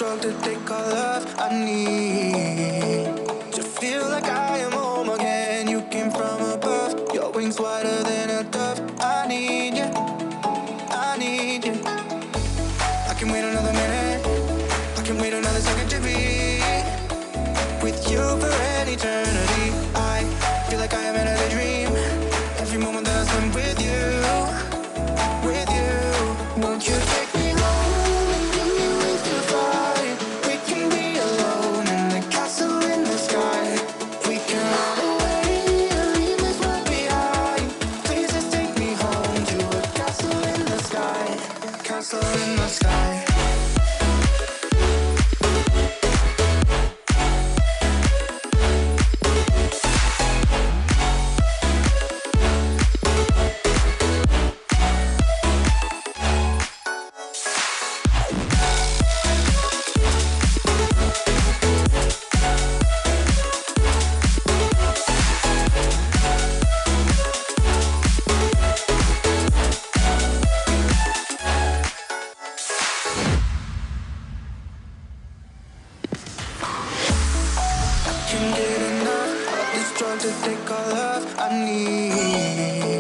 drug to take all love I need. To feel like I am home again. You came from above, your wings wider than a dove. I need you, I need you. I can wait another minute, I can wait another second to be with you for an eternity. I feel like I am in a dream. Every moment that I spend with you, with you. Won't you take me home and give me wings to fly? We can be alone in the castle in the sky. We can run away and leave this world behind. Please just take me home to a castle in the sky. Castle in the sky. Can't get enough of this drug to take all love I need.